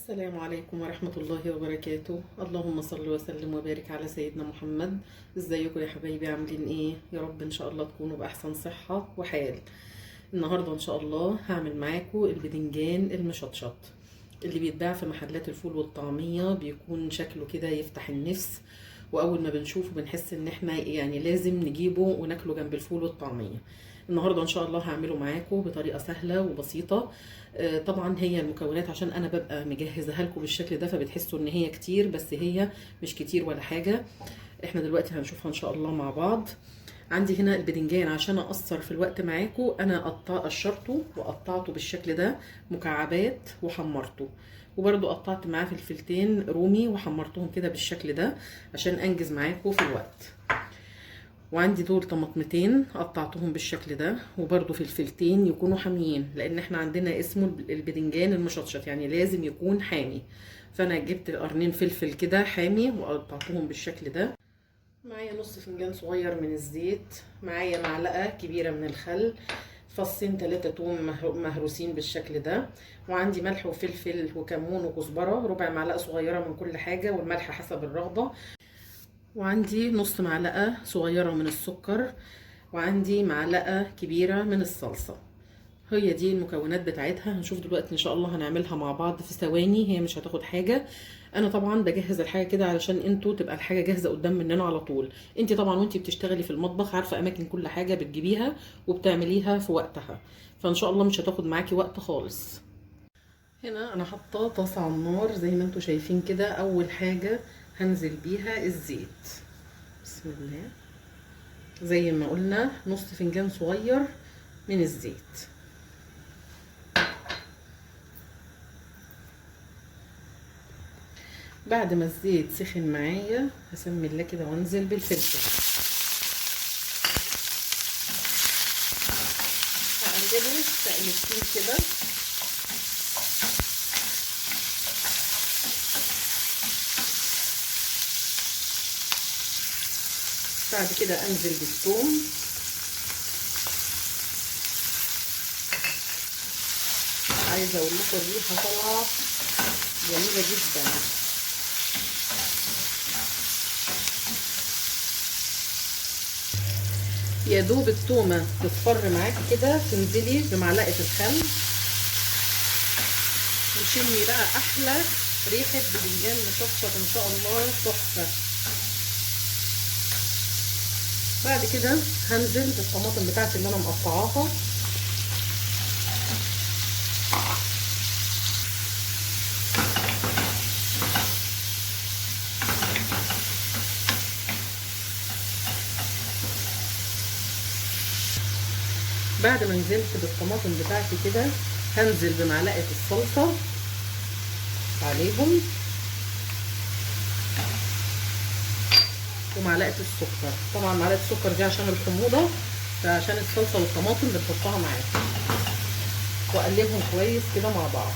السلام عليكم ورحمة الله وبركاته. اللهم صل وسلم وبارك على سيدنا محمد. ازيكم يا حبايبي؟ عاملين ايه؟ يا رب ان شاء الله تكونوا بأحسن صحة وحال. النهاردة ان شاء الله هعمل معاكم البدنجان المشطشط اللي بيتباع في محلات الفول والطعمية. بيكون شكله كده يفتح النفس، واول ما بنشوفه بنحس ان احنا يعني لازم نجيبه وناكله جنب الفول والطعمية. النهارده ان شاء الله هعمله معاكم بطريقه سهله وبسيطه. طبعا هي المكونات عشان انا ببقى مجهزها لكم بالشكل ده فبتحسوا ان هي كتير، بس هي مش كتير ولا حاجه. احنا دلوقتي هنشوفها ان شاء الله مع بعض. عندي هنا البدنجان عشان اقصر في الوقت معاكم، انا قشرته وقطعته بالشكل ده مكعبات وحمرته، وبرده قطعت معاه فلفلتين رومي وحمرتهم كده بالشكل ده عشان انجز معاكم في الوقت. وعندي دول طماطمتين قطعتهم بالشكل ده، وبرده فلفلتين يكونوا حاميين لان احنا عندنا اسمه البدنجان المشطشط يعني لازم يكون حامي. فانا جبت قرنين فلفل كده حامي وقطعتهم بالشكل ده. معايا نص فنجان صغير من الزيت، معايا معلقه كبيره من الخل، فصين 3 توم مهروسين بالشكل ده، وعندي ملح وفلفل وكمون وكزبره ربع معلقه صغيره من كل حاجه، والملح حسب الرغبه، وعندي نص معلقة صغيرة من السكر، وعندي معلقة كبيرة من الصلصة. هي دي المكونات بتاعتها. هنشوف دلوقتي ان شاء الله هنعملها مع بعض في ثواني، هي مش هتاخد حاجة. انا طبعا بجهز الحاجة كده علشان انتوا تبقى الحاجة جاهزة قدام مننا على طول. انتي طبعا وانتي بتشتغلي في المطبخ عارفة اماكن كل حاجة بتجيبيها وبتعمليها في وقتها، فان شاء الله مش هتاخد معاكي وقت خالص. هنا انا حاطه طاسه على النار زي ما انتوا شايفين كده. اول حاجه هنزل بيها الزيت، بسم الله. زي ما قلنا نص فنجان صغير من الزيت. بعد ما الزيت سخن معايا هسمي الله كده وانزل بالفلفل. هقلبه تقلبتين كده. بعد كده انزل بالثوم، عايزه اقول لكم الريحه طالعه جميله جدا. يا دوب التومه تصفر معاكي كده تنزلي بمعلقه الخل، وشمي بقى احلى ريحه بدنجان مشطشط ان شاء الله تحفه. بعد كده هنزل بالطماطم بتاعتي اللي انا مقطعاها. بعد ما نزلت بالطماطم بتاعتي كده هنزل بمعلقه الصلصه عليهم ومعلقه السكر. طبعا معلقه السكر دي عشان الحموضه، فعشان الصلصه والطماطم بنحطها معاها، واقلبهم كويس كده مع بعض.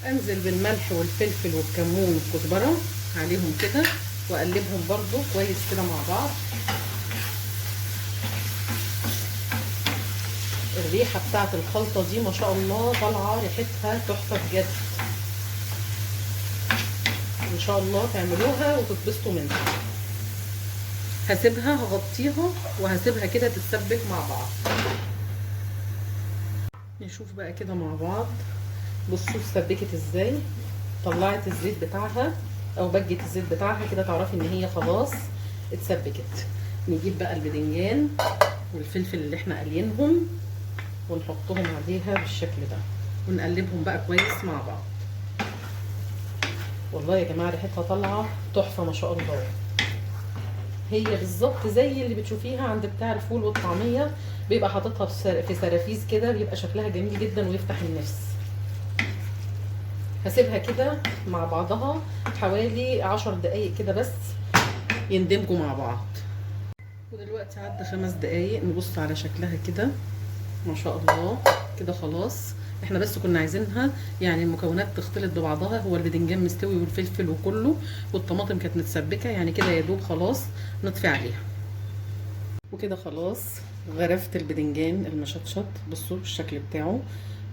انزل بالملح والفلفل والكمون والكزبره عليهم كده واقلبهم برضو كويس كده مع بعض. الريحه بتاعت الخلطه دي ما شاء الله طالعه ريحتها تحفه بجد. ان شاء الله تعملوها وتتبسطوا منها. هسيبها هغطيها وهسيبها كده تتسبك مع بعض. نشوف بقى كده مع بعض. بصوا اتسبكت ازاي، طلعت الزيت بتاعها او بجت الزيت بتاعها كده تعرفي ان هي خلاص اتسبكت. نجيب بقى البدنجان والفلفل اللي احنا قالينهم ونحطهم عليها بالشكل ده ونقلبهم بقى كويس مع بعض. والله يا جماعه ريحتها طالعه تحفه ما شاء الله. هي بالظبط زي اللي بتشوفيها عند بتاع الفول والطعميه، بيبقى حاططها في سرافيز كده، بيبقى شكلها جميل جدا ويفتح النفس. هسيبها كده مع بعضها حوالي 10 دقايق كده بس يندمجوا مع بعض. ودلوقتي عدى 5 دقايق، نبص على شكلها كده ما شاء الله كده خلاص. احنا بس كنا عايزينها يعني المكونات تختلط ببعضها، هو البدنجان مستوي والفلفل وكله والطماطم كانت متسبكه، يعني كده يا دوب خلاص نطفي عليها. وكده خلاص غرفت البدنجان المشطشط، بصوا الشكل بتاعه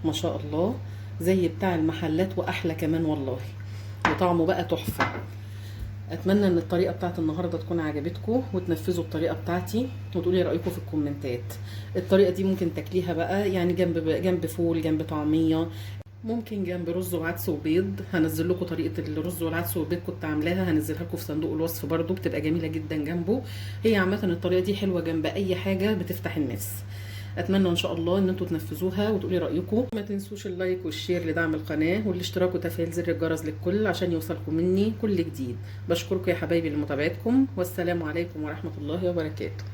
ما شاء الله زي بتاع المحلات واحلى كمان والله، وطعمه بقى تحفه. اتمنى ان الطريقه بتاعت النهارده تكون عجبتكم وتنفذوا الطريقه بتاعتي وتقولي رايكم في الكومنتات. الطريقه دي ممكن تاكليها بقى يعني جنب فول، جنب طعميه، ممكن جنب رز وعدس وبيض. هنزل لكم طريقه الرز والعدس والبيض كنت عاملاها، هنزلها لكم في صندوق الوصف برده، بتبقى جميله جدا جنبه. هي عامه الطريقه دي حلوه جنب اي حاجه بتفتح النفس. اتمنى ان شاء الله ان انتوا تنفذوها وتقولي رايكم. ما تنسوش اللايك والشير لدعم القناه والاشتراك وتفعيل زر الجرس للكل عشان يوصلكم مني كل جديد. بشكركم يا حبايبي لمتابعتكم، والسلام عليكم ورحمه الله وبركاته.